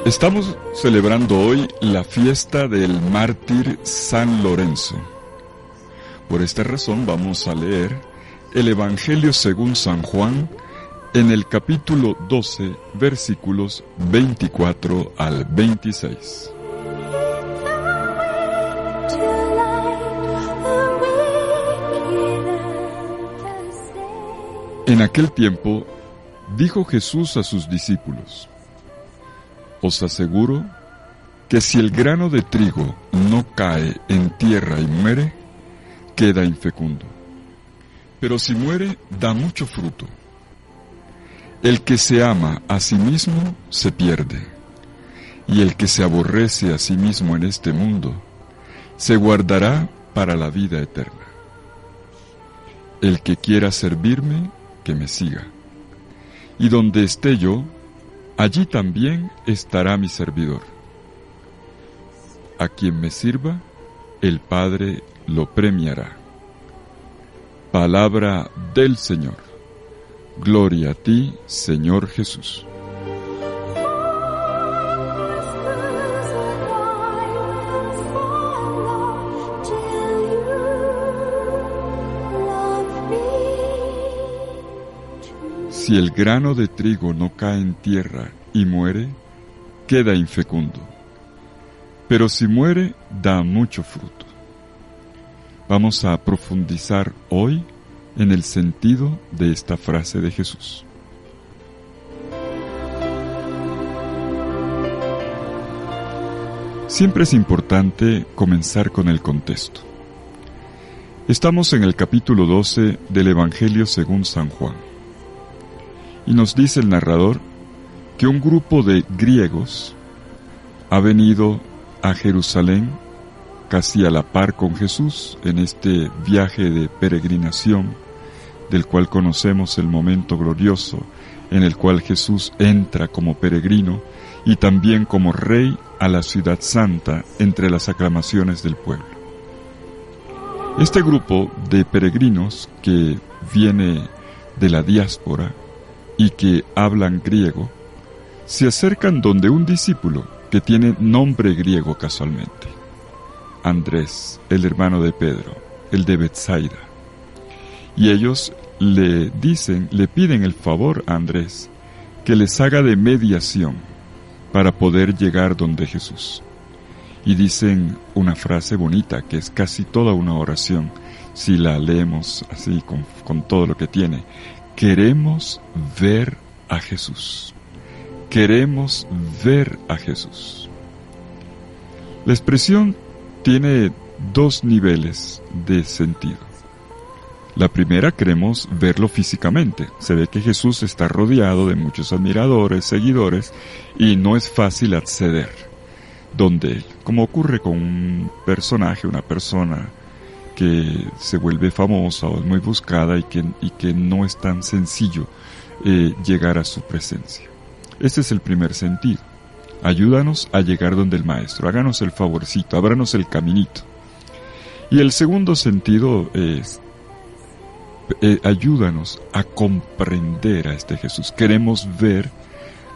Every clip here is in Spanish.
Estamos celebrando hoy la fiesta del mártir San Lorenzo. Por esta razón vamos a leer el Evangelio según San Juan en el capítulo 12, versículos 24 al 26. En aquel tiempo, dijo Jesús a sus discípulos: Os aseguro que si el grano de trigo no cae en tierra y muere, queda infecundo. Pero si muere, da mucho fruto. El que se ama a sí mismo se pierde, y el que se aborrece a sí mismo en este mundo se guardará para la vida eterna. El que quiera servirme, que me siga. Y donde esté yo, allí también estará mi servidor. A quien me sirva, el Padre lo premiará. Palabra del Señor. Gloria a ti, Señor Jesús. Si el grano de trigo no cae en tierra y muere, queda infecundo. Pero si muere, da mucho fruto. Vamos a profundizar hoy en el sentido de esta frase de Jesús. Siempre es importante comenzar con el contexto. Estamos en el capítulo 12 del Evangelio según San Juan. Y nos dice el narrador que un grupo de griegos ha venido a Jerusalén casi a la par con Jesús en este viaje de peregrinación, del cual conocemos el momento glorioso en el cual Jesús entra como peregrino y también como rey a la ciudad santa entre las aclamaciones del pueblo. Este grupo de peregrinos que viene de la diáspora y que hablan griego, se acercan donde un discípulo que tiene nombre griego casualmente, Andrés, el hermano de Pedro, el de Betsaida. Y ellos le piden el favor a Andrés que les haga de mediación para poder llegar donde Jesús. Y dicen una frase bonita que es casi toda una oración, si la leemos así con todo lo que tiene. Queremos ver a Jesús. Queremos ver a Jesús. La expresión tiene dos niveles de sentido. La primera, queremos verlo físicamente. Se ve que Jesús está rodeado de muchos admiradores, seguidores, y no es fácil acceder donde Él. Como ocurre con un personaje, una persona que se vuelve famosa o es muy buscada y que no es tan sencillo llegar a su presencia. Este es el primer sentido. Ayúdanos a llegar donde el Maestro, háganos el favorcito, ábranos el caminito. Y el segundo sentido es, ayúdanos a comprender a este Jesús. Queremos ver,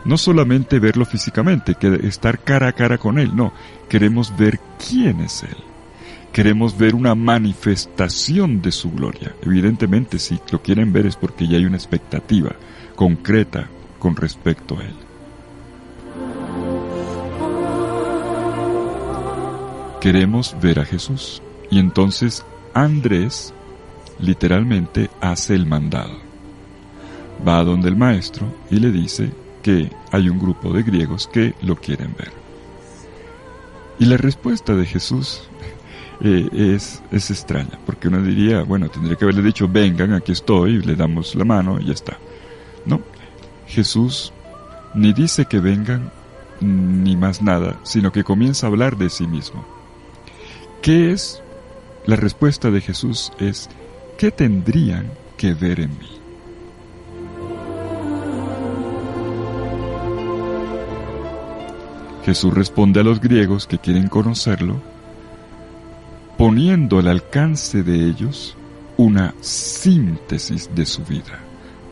no solamente verlo físicamente, estar cara a cara con Él, no, queremos ver quién es Él. Queremos ver una manifestación de su gloria. Evidentemente, si lo quieren ver es porque ya hay una expectativa concreta con respecto a Él. Queremos ver a Jesús. Y entonces Andrés literalmente hace el mandado. Va a donde el Maestro y le dice que hay un grupo de griegos que lo quieren ver. Y la respuesta de Jesús es extraña, porque uno diría, bueno, tendría que haberle dicho, vengan, aquí estoy, le damos la mano y ya está. No, Jesús ni dice que vengan, ni más nada, sino que comienza a hablar de sí mismo. ¿Qué es? La respuesta de Jesús es, ¿qué tendrían que ver en mí? Jesús responde a los griegos que quieren conocerlo, poniendo al alcance de ellos una síntesis de su vida.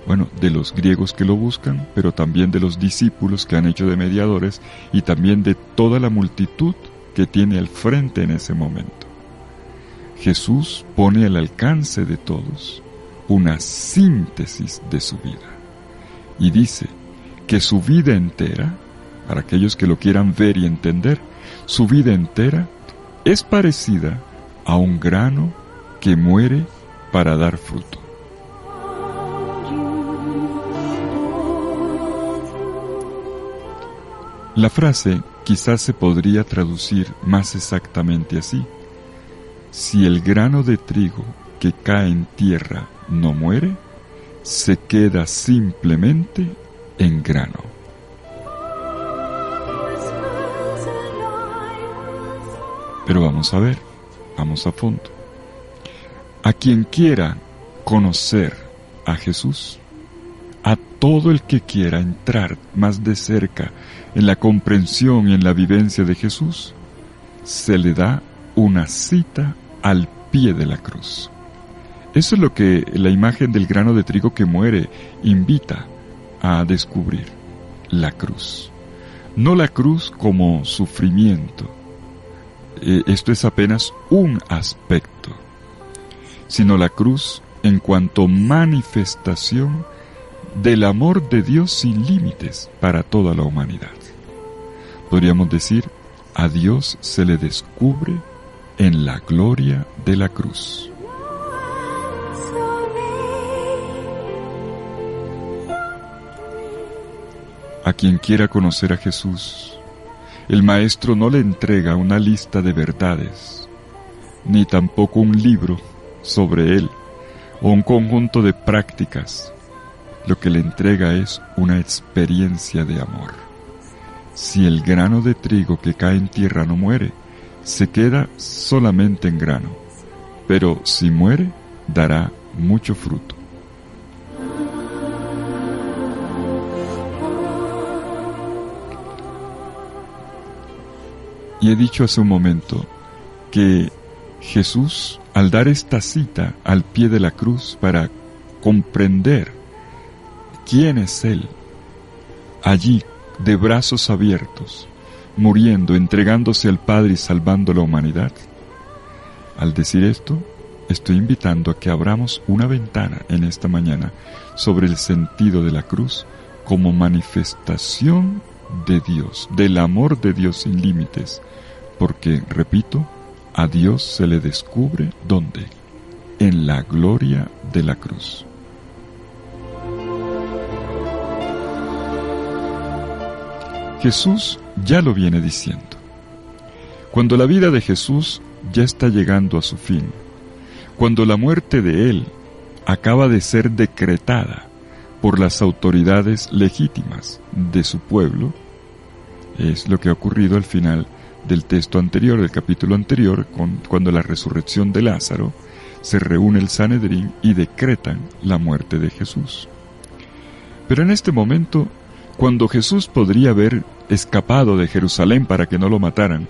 Bueno, de los griegos que lo buscan, pero también de los discípulos que han hecho de mediadores y también de toda la multitud que tiene al frente en ese momento. Jesús pone al alcance de todos una síntesis de su vida y dice que su vida entera, para aquellos que lo quieran ver y entender, su vida entera es parecida a un grano que muere para dar fruto. La frase quizás se podría traducir más exactamente así: si el grano de trigo que cae en tierra no muere, se queda simplemente en grano. Pero vamos a ver, vamos a fondo. A quien quiera conocer a Jesús, a todo el que quiera entrar más de cerca en la comprensión y en la vivencia de Jesús, se le da una cita al pie de la cruz. Eso es lo que la imagen del grano de trigo que muere invita a descubrir: la cruz. No la cruz como sufrimiento, esto es apenas un aspecto, sino la cruz en cuanto manifestación del amor de Dios sin límites para toda la humanidad. Podríamos decir, a Dios se le descubre en la gloria de la cruz. A quien quiera conocer a Jesús, el Maestro no le entrega una lista de verdades, ni tampoco un libro sobre él, o un conjunto de prácticas. Lo que le entrega es una experiencia de amor. Si el grano de trigo que cae en tierra no muere, se queda solamente en grano, pero si muere, dará mucho fruto. Y he dicho hace un momento que Jesús, al dar esta cita al pie de la cruz para comprender quién es Él, allí de brazos abiertos, muriendo, entregándose al Padre y salvando la humanidad, al decir esto, estoy invitando a que abramos una ventana en esta mañana sobre el sentido de la cruz como manifestación de Dios, del amor de Dios sin límites, porque, repito, a Dios se le descubre ¿dónde? En la gloria de la cruz. Jesús ya lo viene diciendo. Cuando la vida de Jesús ya está llegando a su fin, cuando la muerte de Él acaba de ser decretada por las autoridades legítimas de su pueblo, es lo que ha ocurrido al final del texto anterior, del capítulo anterior, cuando la resurrección de Lázaro, se reúne el Sanedrín y decretan la muerte de Jesús. Pero en este momento, cuando Jesús podría haber escapado de Jerusalén para que no lo mataran,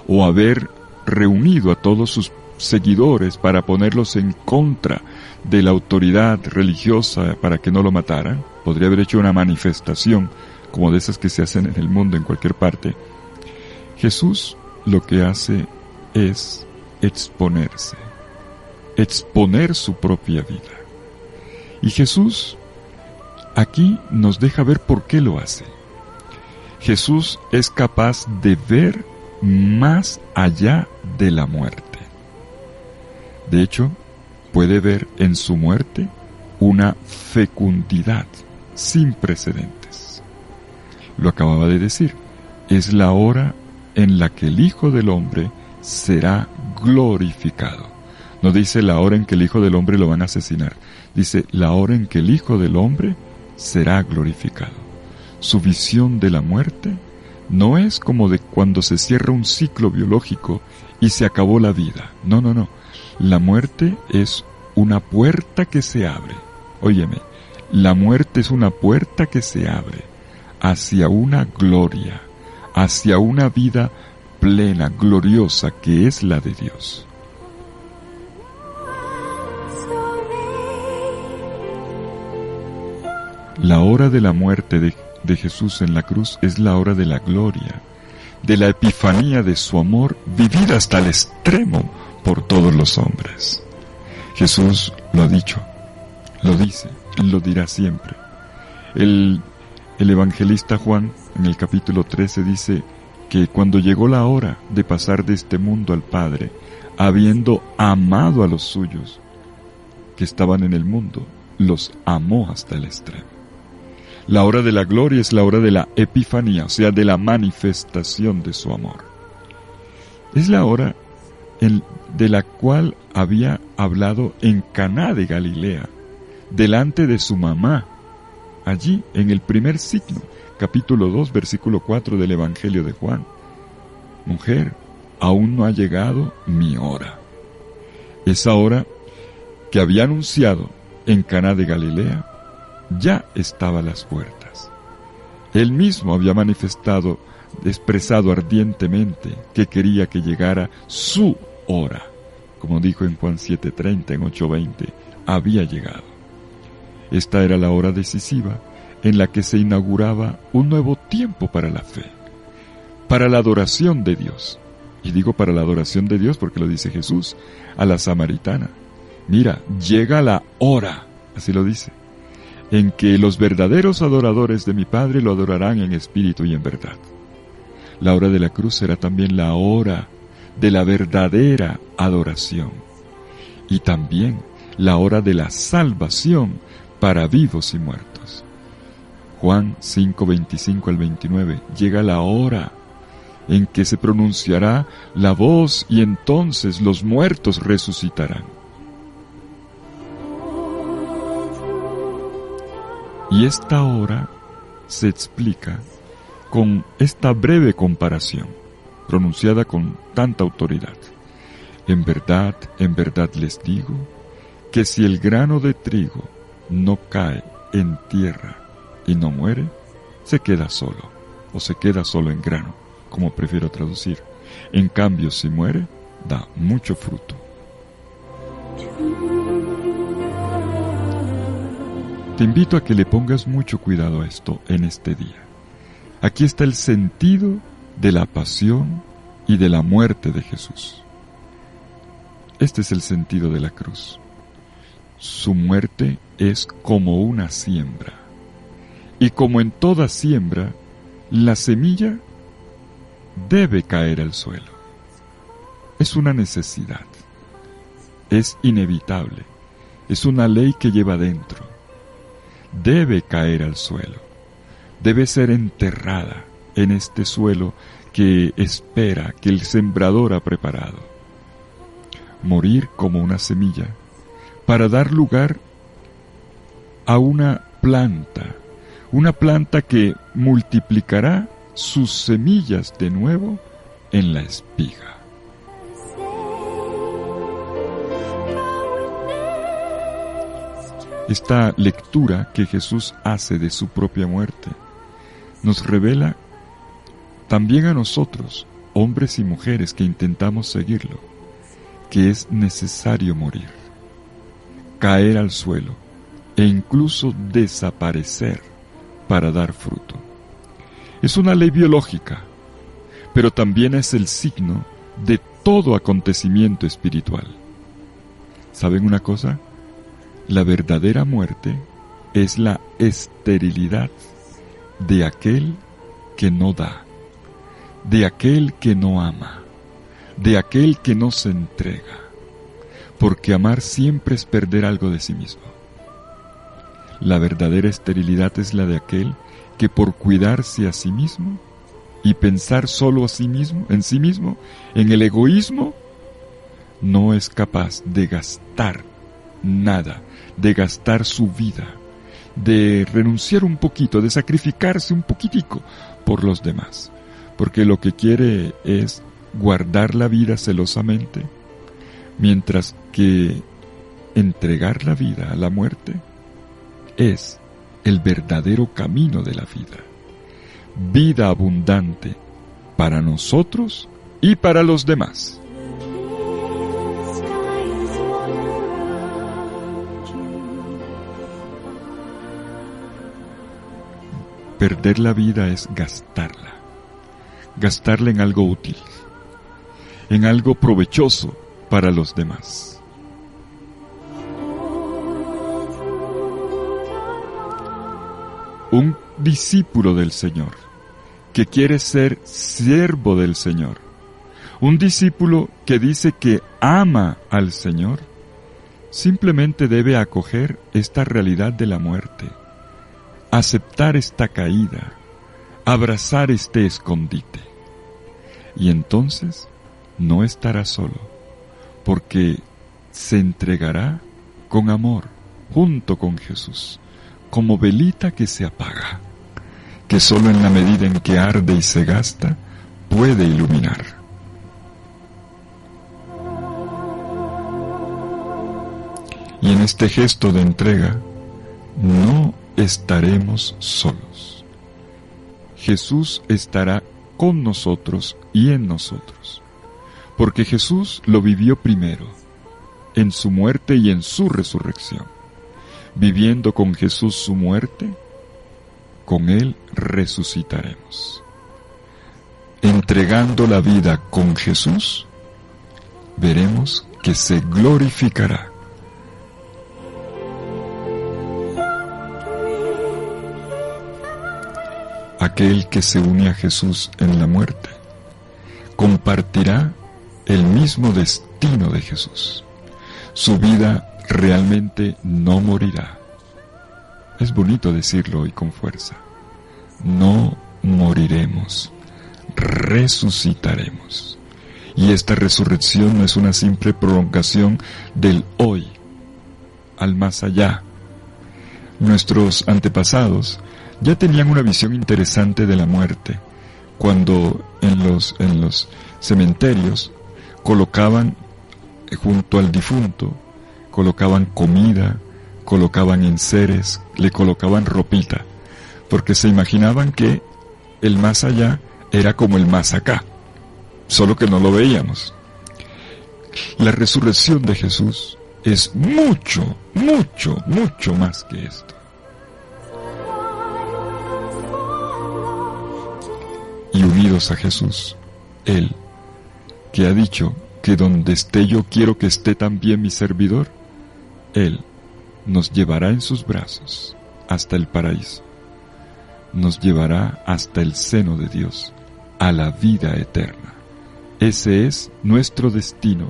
o haber reunido a todos sus seguidores para ponerlos en contra de la autoridad religiosa para que no lo mataran, podría haber hecho una manifestación como de esas que se hacen en el mundo en cualquier parte. Jesús lo que hace es exponerse, exponer su propia vida. Y Jesús aquí nos deja ver por qué lo hace. Jesús es capaz de ver más allá de la muerte. De hecho, puede ver en su muerte una fecundidad sin precedentes. Lo acababa de decir, es la hora en la que el Hijo del Hombre será glorificado. No dice la hora en que el Hijo del Hombre lo van a asesinar, dice la hora en que el Hijo del Hombre será glorificado. Su visión de la muerte no es como de cuando se cierra un ciclo biológico y se acabó la vida. No, no, no. La muerte es una puerta que se abre. Óyeme, la muerte es una puerta que se abre hacia una gloria, hacia una vida plena, gloriosa, que es la de Dios. La hora de la muerte de Jesús en la cruz es la hora de la gloria, de la epifanía de su amor vivida hasta el extremo por todos los hombres. Jesús lo ha dicho, lo dice, lo dirá siempre. El evangelista Juan, en el capítulo 13, dice que cuando llegó la hora de pasar de este mundo al Padre, habiendo amado a los suyos que estaban en el mundo, los amó hasta el extremo. La hora de la gloria es la hora de la epifanía, o sea, de la manifestación de su amor. Es la hora de la cual había hablado en Caná de Galilea, delante de su mamá, allí en el primer signo, capítulo 2, versículo 4 del Evangelio de Juan. Mujer, aún no ha llegado mi hora. Esa hora que había anunciado en Caná de Galilea ya estaba a las puertas. Él mismo había expresado ardientemente que quería que llegara su hora. Como dijo en Juan 7:30, en 8:20, había llegado. Esta era la hora decisiva en la que se inauguraba un nuevo tiempo para la fe, para la adoración de Dios. Y digo para la adoración de Dios porque lo dice Jesús a la samaritana. Mira, llega la hora, así lo dice, en que los verdaderos adoradores de mi Padre lo adorarán en espíritu y en verdad. La hora de la cruz será también la hora de la verdadera adoración y también la hora de la salvación para vivos y muertos. Juan 5:25 al 29, llega la hora en que se pronunciará la voz y entonces los muertos resucitarán. Y esta hora se explica con esta breve comparación, pronunciada con tanta autoridad. En verdad les digo, que si el grano de trigo no cae en tierra y no muere, se queda solo, o se queda solo en grano, como prefiero traducir. En cambio, si muere, da mucho fruto. Te invito a que le pongas mucho cuidado a esto en este día. Aquí está el sentido de la pasión y de la muerte de Jesús. Este es el sentido de la cruz. Su muerte es como una siembra. Y como en toda siembra, la semilla debe caer al suelo. Es una necesidad. Es inevitable. Es una ley que lleva dentro. Debe caer al suelo, debe ser enterrada en este suelo que espera, que el sembrador ha preparado. Morir como una semilla para dar lugar a una planta que multiplicará sus semillas de nuevo en la espiga. Esta lectura que Jesús hace de su propia muerte nos revela también a nosotros, hombres y mujeres que intentamos seguirlo, que es necesario morir, caer al suelo e incluso desaparecer para dar fruto. Es una ley biológica, pero también es el signo de todo acontecimiento espiritual. ¿Saben una cosa? La verdadera muerte es la esterilidad de aquel que no da, de aquel que no ama, de aquel que no se entrega, porque amar siempre es perder algo de sí mismo. La verdadera esterilidad es la de aquel que por cuidarse a sí mismo y pensar solo a sí mismo, en el egoísmo, no es capaz de gastar nada, de gastar su vida, de renunciar un poquito, de sacrificarse un poquitico por los demás, porque lo que quiere es guardar la vida celosamente, mientras que entregar la vida a la muerte es el verdadero camino de la vida. Vida abundante para nosotros y para los demás. perder la vida es gastarla en algo útil, en algo provechoso para los demás. Un discípulo del Señor que quiere ser siervo del Señor, un discípulo que dice que ama al Señor, simplemente debe acoger esta realidad de la muerte, aceptar esta caída, abrazar este escondite. Y entonces no estará solo, porque se entregará con amor junto con Jesús, como velita que se apaga, que solo en la medida en que arde y se gasta puede iluminar. Y en este gesto de entrega no estaremos solos. Jesús estará con nosotros y en nosotros, porque Jesús lo vivió primero, en su muerte y en su resurrección. Viviendo con Jesús su muerte, con Él resucitaremos. Entregando la vida con Jesús, veremos que se glorificará. Aquel que se une a Jesús en la muerte, compartirá el mismo destino de Jesús. Su vida realmente no morirá. Es bonito decirlo hoy con fuerza. No moriremos, resucitaremos. Y esta resurrección no es una simple prolongación del hoy al más allá. Nuestros antepasados ya tenían una visión interesante de la muerte, cuando en los cementerios colocaban junto al difunto, colocaban comida, colocaban enseres, le colocaban ropita, porque se imaginaban que el más allá era como el más acá, solo que no lo veíamos. La resurrección de Jesús es mucho, mucho, mucho más que esto. Y unidos a Jesús, Él, que ha dicho que donde esté yo quiero que esté también mi servidor, Él nos llevará en sus brazos hasta el paraíso, nos llevará hasta el seno de Dios, a la vida eterna. Ese es nuestro destino,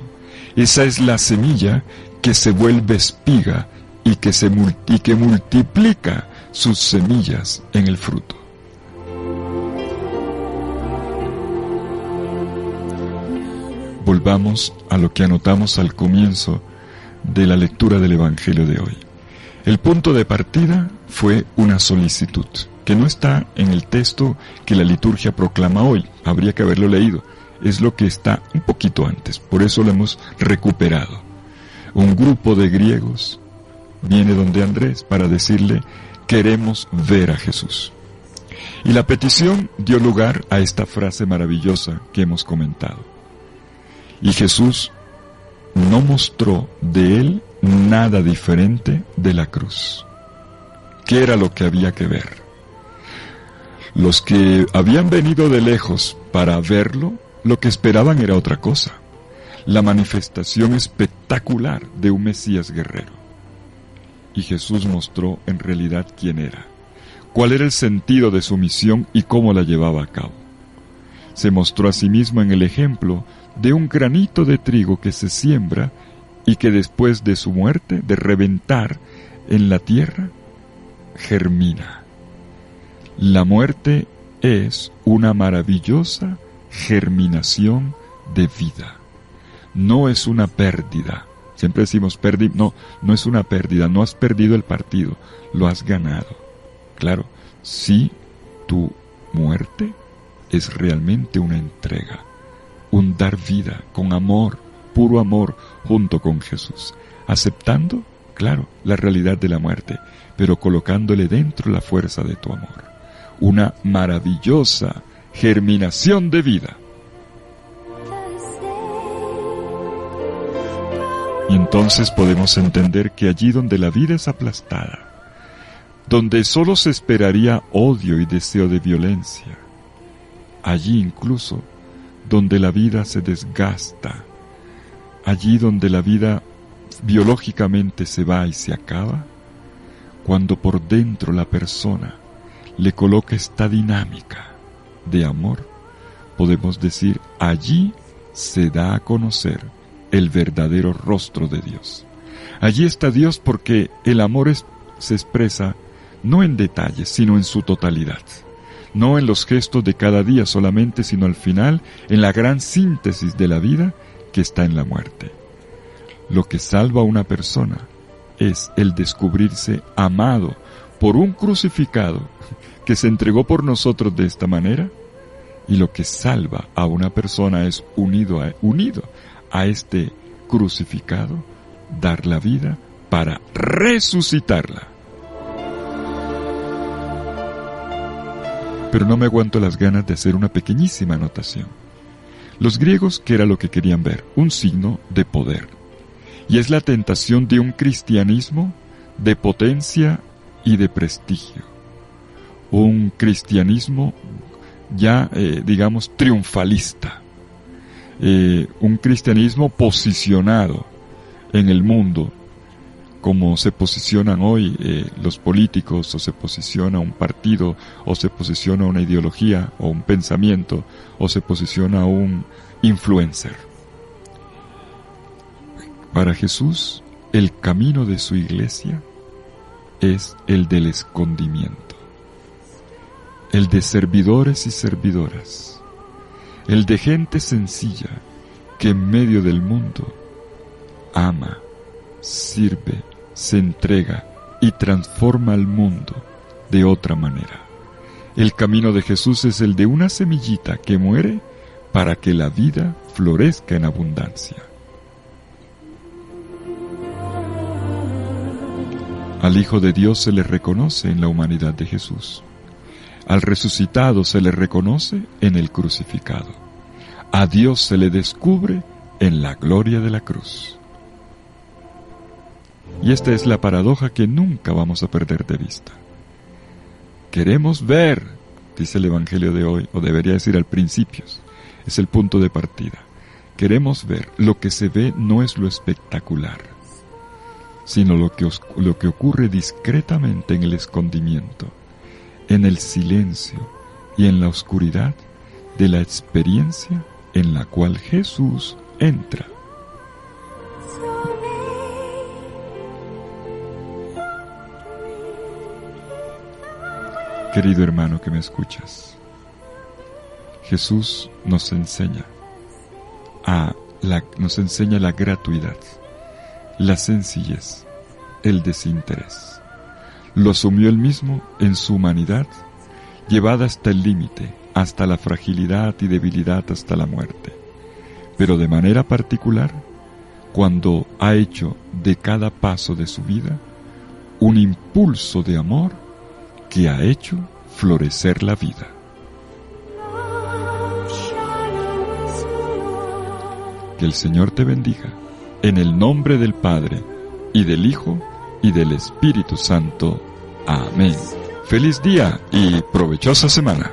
esa es la semilla que se vuelve espiga y que multiplica sus semillas en el fruto. Volvamos a lo que anotamos al comienzo de la lectura del Evangelio de hoy. El punto de partida fue una solicitud, que no está en el texto que la liturgia proclama hoy, habría que haberlo leído, es lo que está un poquito antes, por eso lo hemos recuperado. Un grupo de griegos viene donde Andrés para decirle: queremos ver a Jesús. Y la petición dio lugar a esta frase maravillosa que hemos comentado. Y Jesús no mostró de él nada diferente de la cruz. ¿Qué era lo que había que ver? Los que habían venido de lejos para verlo, lo que esperaban era otra cosa: la manifestación espectacular de un Mesías guerrero. Y Jesús mostró en realidad quién era, cuál era el sentido de su misión y cómo la llevaba a cabo. Se mostró a sí mismo en el ejemplo de un granito de trigo que se siembra y que después de su muerte, de reventar en la tierra, germina. La muerte es una maravillosa germinación de vida. No es una pérdida. Siempre decimos pérdida. No es una pérdida. No has perdido el partido, lo has ganado. Claro, si tu muerte es realmente una entrega, un dar vida con amor, puro amor, junto con Jesús, aceptando, claro, la realidad de la muerte, pero colocándole dentro la fuerza de tu amor, una maravillosa germinación de vida. Y entonces podemos entender que allí donde la vida es aplastada, donde solo se esperaría odio y deseo de violencia, allí incluso donde la vida se desgasta, allí donde la vida biológicamente se va y se acaba, cuando por dentro la persona le coloca esta dinámica de amor, podemos decir, allí se da a conocer el verdadero rostro de Dios. Allí está Dios porque el amor se expresa no en detalles, sino en su totalidad. No en los gestos de cada día solamente, sino al final, en la gran síntesis de la vida que está en la muerte. Lo que salva a una persona es el descubrirse amado por un crucificado que se entregó por nosotros de esta manera, y lo que salva a una persona es unido a este crucificado, dar la vida para resucitarla. Pero no me aguanto las ganas de hacer una pequeñísima anotación. Los griegos, ¿qué era lo que querían ver? Un signo de poder. Y es la tentación de un cristianismo de potencia y de prestigio. Un cristianismo ya, digamos, triunfalista. Un cristianismo posicionado en el mundo, como se posicionan hoy los políticos, o se posiciona un partido, o se posiciona una ideología, o un pensamiento, o se posiciona un influencer. Para Jesús, el camino de su iglesia es el del escondimiento, el de servidores y servidoras, el de gente sencilla que en medio del mundo ama, sirve, se entrega y transforma al mundo de otra manera. El camino de Jesús es el de una semillita que muere para que la vida florezca en abundancia. Al Hijo de Dios se le reconoce en la humanidad de Jesús. Al resucitado se le reconoce en el crucificado. A Dios se le descubre en la gloria de la cruz. Y esta es la paradoja que nunca vamos a perder de vista. Queremos ver, dice el Evangelio de hoy, o debería decir al principio, es el punto de partida. Queremos ver, lo que se ve no es lo espectacular, sino lo que ocurre discretamente en el escondimiento, en el silencio y en la oscuridad de la experiencia en la cual Jesús entra. Querido hermano que me escuchas, Jesús nos enseña la gratuidad, la sencillez, el desinterés. Lo asumió él mismo en su humanidad, llevada hasta el límite, hasta la fragilidad y debilidad, hasta la muerte. Pero de manera particular, cuando ha hecho de cada paso de su vida un impulso de amor que ha hecho florecer la vida. Que el Señor te bendiga, en el nombre del Padre, y del Hijo, y del Espíritu Santo. Amén. Feliz día y provechosa semana.